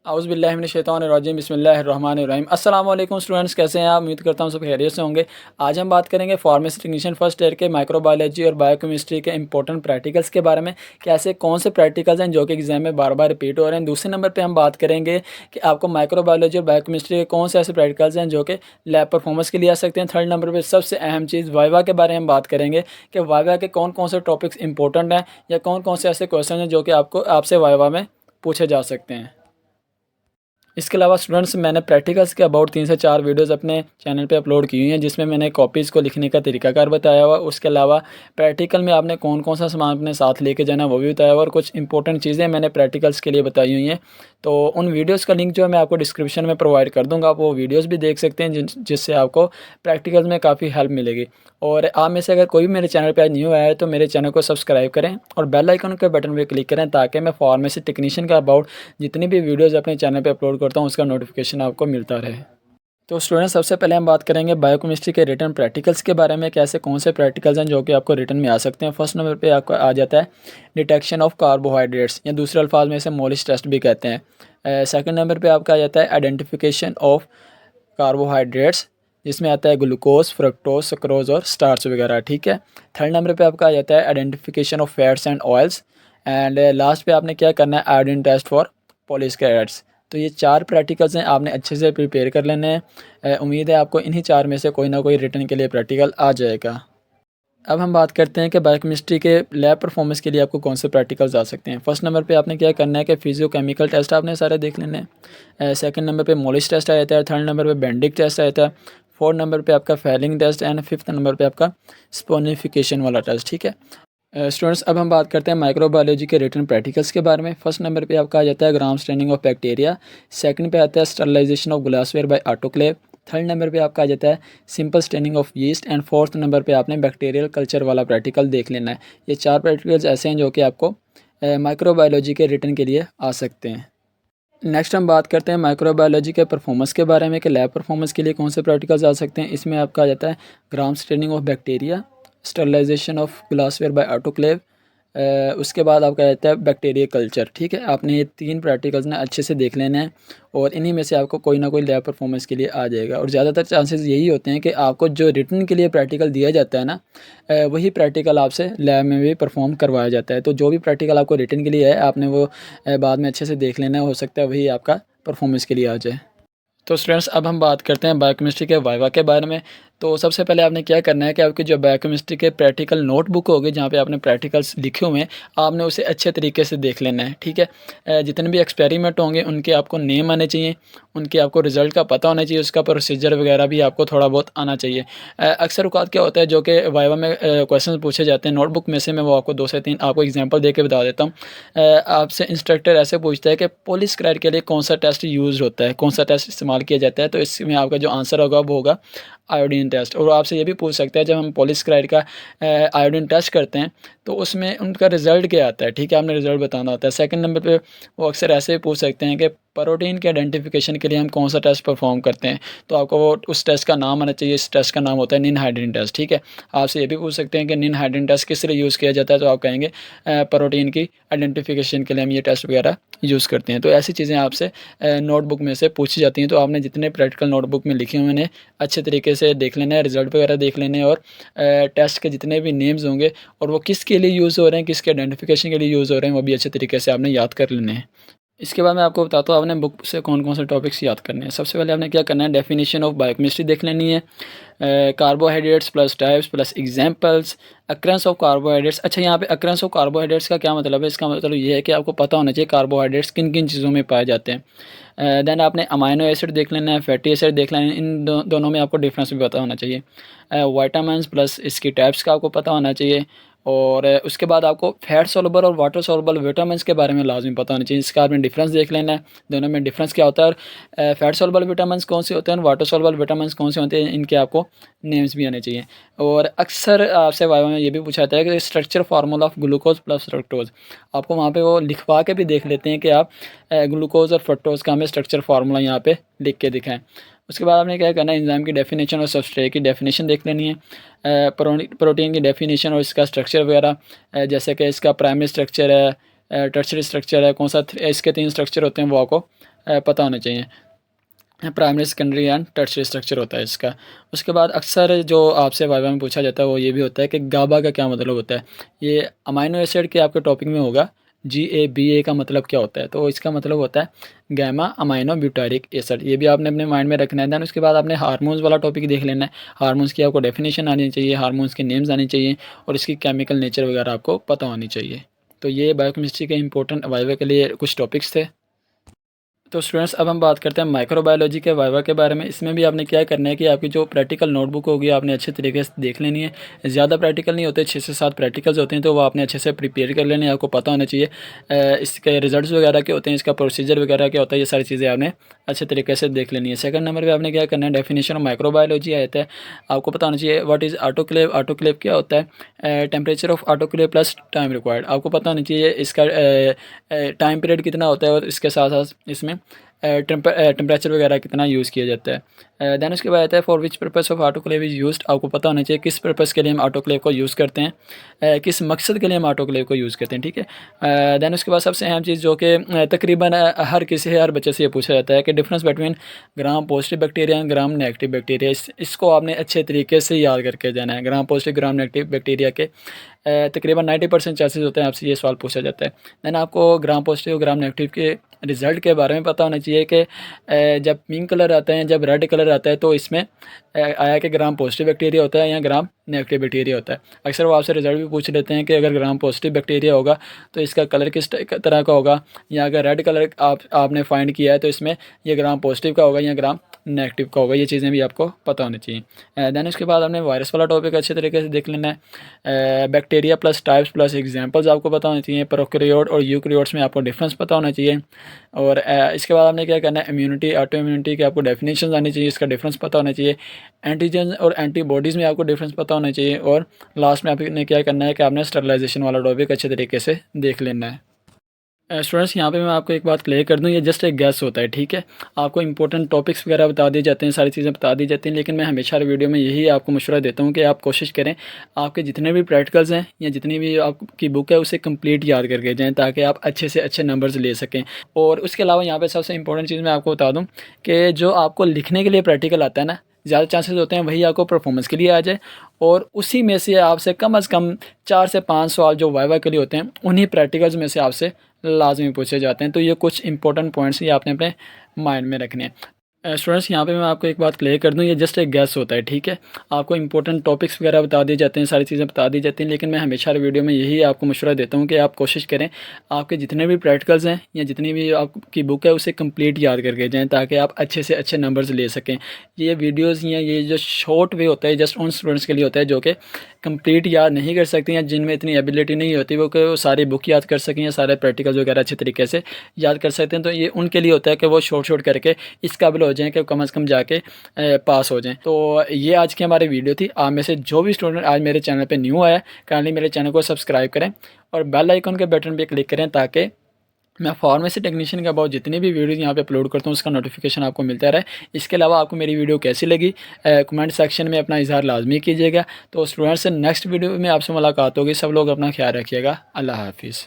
औज़ुबिल्लाहि बिस्मिल्लाहिर्रहमानिर्रहीम। अस्सलाम वालेकुम स्टूडेंट्स, कैसे हैं आप? उम्मीद करता हूँ सब खैरियत से होंगे। आज हम बात करेंगे फार्मेसी टेक्नीशियन फर्स्ट ईयर के माइक्रोबायोलॉजी और बायोकेमिस्ट्री के इंपॉर्टेंट प्रैक्टिकल्स के बारे में। कैसे कौन से प्रैक्टिकल्स हैं जो कि एग्जाम में बार बार रिपीट हो रहे हैं। दूसरे नंबर पर हम बात करेंगे कि आपको माइक्रोबायोलॉजी और बायोकेमिस्ट्री के कौन से ऐसे प्रैक्टिकल्स हैं जो कि लैब परफॉर्मेंस के लिए आ सकते हैं। थर्ड नंबर पर सबसे अहम चीज़ वाइवा के बारे में बात करेंगे कि वाइवा के कौन कौन से टॉपिक्स इंपॉर्टेंट हैं या कौन कौन से ऐसे क्वेश्चन हैं जो कि आपसे वाइवा में पूछे जा सकते हैं। इसके अलावा स्टूडेंट्स, मैंने प्रैक्टिकल्स के अबाउट 3 से 4 वीडियोस अपने चैनल पे अपलोड की हुई हैं, जिसमें मैंने कॉपीज़ को लिखने का तरीकाकार बताया हुआ। उसके अलावा प्रैक्टिकल में आपने कौन कौन सा सामान अपने साथ लेके जाना है वो भी बताया हुआ, और कुछ इंपॉर्टेंट चीज़ें मैंने प्रैक्टिकल्स के लिए बताई हुई हैं। तो उन वीडियोज़ का लिंक जो है मैं आपको डिस्क्रिप्शन में प्रोवाइड कर दूँगा, आप वो वीडियोज़ भी देख सकते हैं जिससे आपको प्रैक्टिकल्स में काफ़ी हेल्प मिलेगी। और आप में से अगर कोई भी मेरे चैनल पे आज न्यू आया है तो मेरे चैनल को सब्सक्राइब करें और बेल आइकन के बटन पे क्लिक करें, ताकि मैं फार्मेसी टेक्नीशियन का अबाउट जितनी भी वीडियोज़ अपने चैनल पे अपलोड करता हूँ उसका नोटिफिकेशन आपको मिलता रहे। तो स्टूडेंट्स, सबसे पहले हम बात करेंगे बायोकेमिस्ट्री के रिटन प्रैक्टिकल्स के बारे में। कैसे कौन से प्रैक्टिकल्स हैं जो कि आपको रिटन में आ सकते हैं। फर्स्ट नंबर पे आपको आ जाता है डिटेक्शन ऑफ कार्बोहाइड्रेट्स, या दूसरे अल्फाज में इसे मोलिस टेस्ट भी कहते हैं। सेकंड नंबर पे आपका आ जाता है आइडेंटिफिकेशन ऑफ कार्बोहाइड्रेट्स, जिसमें आता है ग्लूकोज, फ्रक्टोज, सक्रोज और स्टार्च वगैरह। ठीक है। थर्ड नंबर पे आपका आ जाता है identification of fats and oils, and last पे आपने क्या करना है, आयोडीन टेस्ट फॉर पॉलीसैकेराइड्स। तो ये 4 प्रैक्टिकल्स हैं, आपने अच्छे से प्रिपेयर कर लेने हैं। उम्मीद है आपको इन्हीं 4 में से कोई ना कोई रिटन के लिए प्रैक्टिकल आ जाएगा। अब हम बात करते हैं कि बायोकेमिस्ट्री के लैब परफॉर्मेंस के लिए आपको कौन से प्रैक्टिकल्स आ सकते हैं। फर्स्ट नंबर पे आपने क्या करना है कि फिजियोकेमिकल टेस्ट आपने सारे देख लेने हैं। सेकंड नंबर पे मोलिस टेस्ट आ जाता है। थर्ड नंबर पे बेंडिक टेस्ट आ जाता है। फोर्थ नंबर पे आपका Fehling test, and fifth number पे आपका स्पोनिफिकेशन वाला टेस्ट। ठीक है स्टूडेंट्स, अब हम बात करते हैं माइक्रोबायोलॉजी के रिटन प्रैक्टिकल्स के बारे में। फर्स्ट नंबर पे आपका आ जाता है ग्राम स्टेनिंग ऑफ बैक्टीरिया। सेकंड पे आता है sterilization of glassware by autoclave. Third number पे आपका आ जाता है simple staining of yeast, and fourth number पे आपने बैक्टीरियल कल्चर वाला प्रैक्टिकल देख लेना है। ये 4 प्रैक्टिकल्स ऐसे हैं जो कि आपको माइक्रोबायोलॉजी के रिटन के लिए आ सकते हैं। नेक्स्ट हम बात करते हैं माइक्रोबायोलॉजी के परफॉर्मेंस के बारे में कि लैब परफॉर्मेंस के लिए कौन से प्रैक्टिकल्स आ सकते हैं। इसमें आपका आ जाता है ग्राम staining of bacteria, sterilisation of glassware by autoclave, उसके बाद आपका रहता है बैक्टीरिया कल्चर। ठीक है, आपने ये 3 प्रैक्टिकल्स ना अच्छे से देख लेने हैं, और इन्हीं में से आपको कोई ना कोई लैब परफॉर्मेंस के लिए आ जाएगा। और ज़्यादातर चांसेस यही होते हैं कि आपको जो रिटन के लिए प्रैक्टिकल दिया जाता है ना, वही प्रैक्टिकल आपसे लैब में भी परफॉर्म करवाया जाता है। तो जो भी प्रैक्टिकल आपको रिटन के लिए है, आपने वो बाद में अच्छे से देख लेना है, हो सकता है वही आपका परफॉर्मेंस के लिए आ जाए। तो स्टूडेंट्स, अब हम बात करते हैं बायोकेमिस्ट्री के वाइवा के बारे में। तो सबसे पहले आपने क्या करना है कि आपकी जो बायोकेमिस्ट्री के प्रैक्टिकल नोटबुक होगी, जहाँ पे आपने प्रैक्टिकल्स लिखे हुए हैं, आपने उसे अच्छे तरीके से देख लेना है। ठीक है, जितने भी एक्सपेरिमेंट होंगे उनके आपको नेम आने चाहिए, उनके आपको रिज़ल्ट का पता होना चाहिए, उसका प्रोसीजर वगैरह भी आपको थोड़ा बहुत आना चाहिए। अक्सर औक़ात क्या होता है, जो कि वाइवा में क्वेश्चन पूछे जाते हैं नोटबुक में से, मैं वो आपको 2 से 3 आपको एग्जाम्पल दे के बता देता हूँ। आपसे इंस्ट्रक्टर ऐसे पूछता है कि पॉलीसैकेराइड के लिए कौन सा टेस्ट यूज़ होता है, कौन सा टेस्ट इस्तेमाल किया जाता है। तो इसमें आपका जो आंसर होगा वो होगा आयोडीन टेस्ट। और आपसे ये भी पूछ सकता है, जब हम पॉलीसैकेराइड का आयोडीन टेस्ट करते हैं तो उसमें उनका रिज़ल्ट क्या आता है। ठीक है, आपने रिज़ल्ट बताना होता है। सेकंड नंबर पे वो अक्सर ऐसे भी पूछ सकते हैं कि प्रोटीन के आइडेंटिफिकेशन के लिए हम कौन सा टेस्ट परफॉर्म करते हैं। तो आपको वो उस टेस्ट का नाम आना चाहिए। इस टेस्ट का नाम होता है निन हाइड्रीन टेस्ट। ठीक है, आपसे ये भी पूछ सकते हैं कि निन हाइड्रीन टेस्ट किस लिए यूज़ किया जाता है। तो आप कहेंगे प्रोटीन की आइडेंटिफिकेशन के लिए हम ये टेस्ट वगैरह यूज़ करते हैं। तो ऐसी चीज़ें आपसे नोटबुक में से पूछी जाती हैं। तो आपने जितने प्रैक्टिकल नोटबुक में लिखे हुए हैं अच्छे तरीके से देख लेना है, रिज़ल्ट वगैरह देख लेने हैं, और टेस्ट के जितने भी नेम्स होंगे और वो किसके लिए यूज़ हो रहे हैं, किसके आइडेंटिफिकेशन के लिए यूज़ हो रहे हैं, वो भी अच्छे तरीके से आपने याद कर लेने हैं। इसके बाद मैं आपको बताता हूँ आपने बुक से कौन कौन से टॉपिक्स याद करने हैं। सबसे पहले आपने क्या करना है, डेफिनेशन ऑफ बायोकेमिस्ट्री देख लेनी है, carbohydrates plus types plus examples, occurrence of carbohydrates. अच्छा, यहाँ पे अक्ररेंस ऑफ कार्बोहाइड्रेट्स का क्या मतलब है? इसका मतलब ये है कि आपको पता होना चाहिए कार्बोहाइड्रेट्स किन किन चीज़ों में पाए जाते हैं। देन आपने अमाइनो एसिड देख लेना है, फैटी एसिड देख लेना है। इन दोनों में आपको डिफरेंस भी पता होना चाहिए। विटामिन्स प्लस इसकी टाइप्स का आपको पता होना चाहिए। और उसके बाद आपको फैट सोलुबल और वाटर सोलुबल विटामिन्स के बारे में लाजमी पता होना चाहिए। इसका आपने डिफरेंस देख लेना है, दोनों में डिफरेंस क्या होता है, और फैट सोलुबल विटामिन्स कौन से होते हैं, वाटर सोलुबल विटामिन्स कौन से होते हैं, इनके आपको नेम्स भी आने चाहिए। और अक्सर आपसे वाइवा में ये भी पूछा जाता है कि structure formula of glucose plus fructose. आपको वहाँ पे वो लिखवा के भी देख लेते हैं कि आप ग्लूकोज और फ्रक्टोज का हमें स्ट्रक्चर फार्मूला यहाँ पे लिख के दिखाएं। उसके बाद आपने क्या करना है, एंजाइम की डेफिनेशन और सबस्ट्रेट की डेफिनेशन देख लेनी है, प्रोटीन की डेफिनेशन और इसका स्ट्रक्चर वगैरह, जैसे कि इसका प्राइमरी स्ट्रक्चर है, टर्शियरी स्ट्रक्चर है, कौन सा इसके 3 स्ट्रक्चर होते हैं वो आपको पता होने चाहिए। Primary, secondary and tertiary structure होता है इसका। उसके बाद अक्सर जो आपसे वाइवा में पूछा जाता है वो ये भी होता है कि गाबा का क्या मतलब होता है। ये अमाइनो एसिड के आपके टॉपिक में होगा, GABA का मतलब क्या होता है, तो इसका मतलब होता है गैमा अमाइनो ब्यूटारिक एसिड। ये भी आपने अपने माइंड में रखना है। दैन उसके बाद आपने हार्मोन्स वाला टॉपिक देख लेना है। हार्मोन्स की आपको डेफिनेशन आनी चाहिए, हार्मोन्स के नेम्स आने चाहिए और इसकी केमिकल नेचर वगैरह आपको पता होनी चाहिए। तो ये बायोकेमिस्ट्री के इंपॉर्टेंट वाइवा के लिए कुछ टॉपिक्स थे। तो स्टूडेंट्स अब हम बात करते हैं माइक्रोबायोलॉजी के वाइवा के बारे में। इसमें भी आपने क्या करना है कि आपकी जो प्रैक्टिकल नोटबुक होगी आपने अच्छे तरीके से देख लेनी है। ज़्यादा प्रैक्टिकल नहीं होते, 6 से 7 प्रैक्टिकल्स होते हैं, तो वो आपने अच्छे से प्रिपेयर कर लेने हैं। आपको पता होना चाहिए इसके रिजल्ट्स वगैरह क्या होते हैं, इसका प्रोसीजर वगैरह क्या होता है, ये सारी चीज़ें आपने अच्छे तरीके से देख लेनी है। सेकंड नंबर पर आपने क्या करना है, डेफिनेशन ऑफ माइक्रोबायोलॉजी आता है। आपको पता होना चाहिए व्हाट इज़ ऑटोक्लेव। ऑटोक्लेव क्या होता है, temperature of autoclave plus time required. आपको पता होना चाहिए इसका टाइम पीरियड कितना होता है और इसके साथ साथ इसमें टेम्परेचर वगैरह कितना यूज़ किया जाता है। दैन उसके बाद आता है for which purpose of autoclave is used. आपको पता होना चाहिए किस पर्पस के लिए हम ऑटोक्लेव को यूज़ करते हैं, किस मकसद के लिए हम ऑटोक्लेव को यूज़ करते हैं, ठीक है। दैन उसके बाद सबसे अहम चीज़ जो कि तकरीबन हर बच्चे से ये पूछा जाता है कि difference between gram positive bacteria and gram negative bacteria. इसको आपने अच्छे तरीके से याद करके जाना है। Gram positive gram negative bacteria के तकरीबन 90% चांसेस होते हैं आपसे ये सवाल पूछा जाता है। दैन आपको ग्राम पॉजिटिव ग्राम नेगेटिव के रिज़ल्ट के बारे में पता होना चाहिए कि जब पिंक कलर आता है, जब रेड कलर आता है, तो इसमें आया कि ग्राम पॉजिटिव बैक्टीरिया होता है या ग्राम नेगेटिव बैक्टीरिया होता है। अक्सर वो आपसे रिज़ल्ट भी पूछ लेते हैं कि अगर ग्राम पॉजिटिव बैक्टीरिया होगा तो इसका कलर किस तरह का होगा, या अगर रेड कलर आपने फाइंड किया है तो इसमें ये ग्राम पॉजिटिव का होगा या ग्राम नेगेटिव का होगा। ये चीज़ें भी आपको पता होनी चाहिए। दैन उसके बाद आपने वायरस वाला टॉपिक अच्छे तरीके से देख लेना है। Bacteria plus types plus examples आपको पता होनी चाहिए। प्रोकैरियोट और यूकैरियोट्स में आपको डिफरेंस पता होना चाहिए। और इसके बाद आपने क्या करना है, इम्यूनिटी ऑटो इम्यूनिटी की आपको डेफिनेशन आनी चाहिए, इसका डिफरेंस पता होना चाहिए। एंटीजन और एंटीबॉडीज़ में आपको डिफरेंस पता होना चाहिए। और लास्ट में आपने क्या करना है कि आपने स्टरलाइजेशन वाला टॉपिक अच्छे तरीके से देख लेना है। स्टूडेंट्स यहाँ पे मैं आपको एक बात क्लियर कर दूँ, ये जस्ट एक गैस होता है, ठीक है। आपको इंपॉर्टेंट टॉपिक्स वगैरह बता दिए जाते हैं, सारी चीज़ें बता दी जाती हैं, लेकिन मैं हमेशा हर वीडियो में यही आपको मशवरा देता हूँ कि आप कोशिश करें आपके जितने भी प्रैक्टिकल्स हैं या जितनी भी आपकी बुक है उसे कंप्लीट याद करके जाएँ, ताकि आप अच्छे से अच्छे नंबर्स ले सकें। और उसके अलावा यहाँ पर सबसे इंपॉर्टेंट चीज़ मैं आपको बता दूँ कि जो आपको लिखने के लिए प्रैक्टिकल आता है ना, ज़्यादा चांसेस होते हैं वही आपको परफॉर्मेंस के लिए आ जाए, और उसी में से आपसे कम से कम 4 से 5 सवाल जो वाइवा के लिए होते हैं उन्हीं प्रैक्टिकल्स में से आपसे लाजमी पूछे जाते हैं। तो ये कुछ इंपॉर्टेंट पॉइंट्स ये आपने अपने माइंड में रखने हैं। स्टूडेंट्स यहाँ पे मैं आपको एक बात क्लियर कर दूँ, ये जस्ट एक गैस होता है, ठीक है। आपको इंपॉर्टेंट टॉपिक्स वगैरह बता दिए जाते हैं, सारी चीज़ें बता दी जाती हैं, लेकिन मैं हमेशा हर वीडियो में यही आपको मशवरा देता हूँ कि आप कोशिश करें आपके जितने भी प्रैक्टिकल्स हैं या जितनी भी आपकी बुक है उसे कंप्लीट याद करके जाएँ, ताकि आप अच्छे से अच्छे नंबर्स ले सकें। ये वीडियोज़ या ये जो शॉर्ट वे होता है जस्ट उन स्टूडेंट्स के लिए होता है जो कि कंप्लीट याद नहीं कर सकते या जिनमें इतनी एबिलिटी नहीं होती वो कि वो सारी बुक याद कर सकें या सारे प्रैक्टिकल्स वगैरह अच्छे तरीके से याद कर सकते हैं। तो ये उनके लिए होता है कि वो शॉर्ट करके इस काबिल हो जाएँ कि कम से कम जाके पास हो जाएं। तो ये आज की हमारी वीडियो थी। आप में से जो भी स्टूडेंट आज मेरे चैनल पे न्यू आया, काइंडली मेरे चैनल को सब्सक्राइब करें और बेल आइकन के बटन पे क्लिक करें, ताकि मैं फार्मेसी टेक्नीशियन का बहुत जितनी भी वीडियोज़ यहाँ पे अपलोड करता हूँ उसका नोटिफिकेशन आपको मिलता रहे। इसके अलावा आपको मेरी वीडियो कैसी लगी कमेंट सेक्शन में अपना इजहार लाजमी कीजिएगा। तो स्टूडेंट्स से नेक्स्ट वीडियो में आपसे मुलाकात होगी। सब लोग अपना ख्याल रखिएगा। अल्लाह हाफिज़।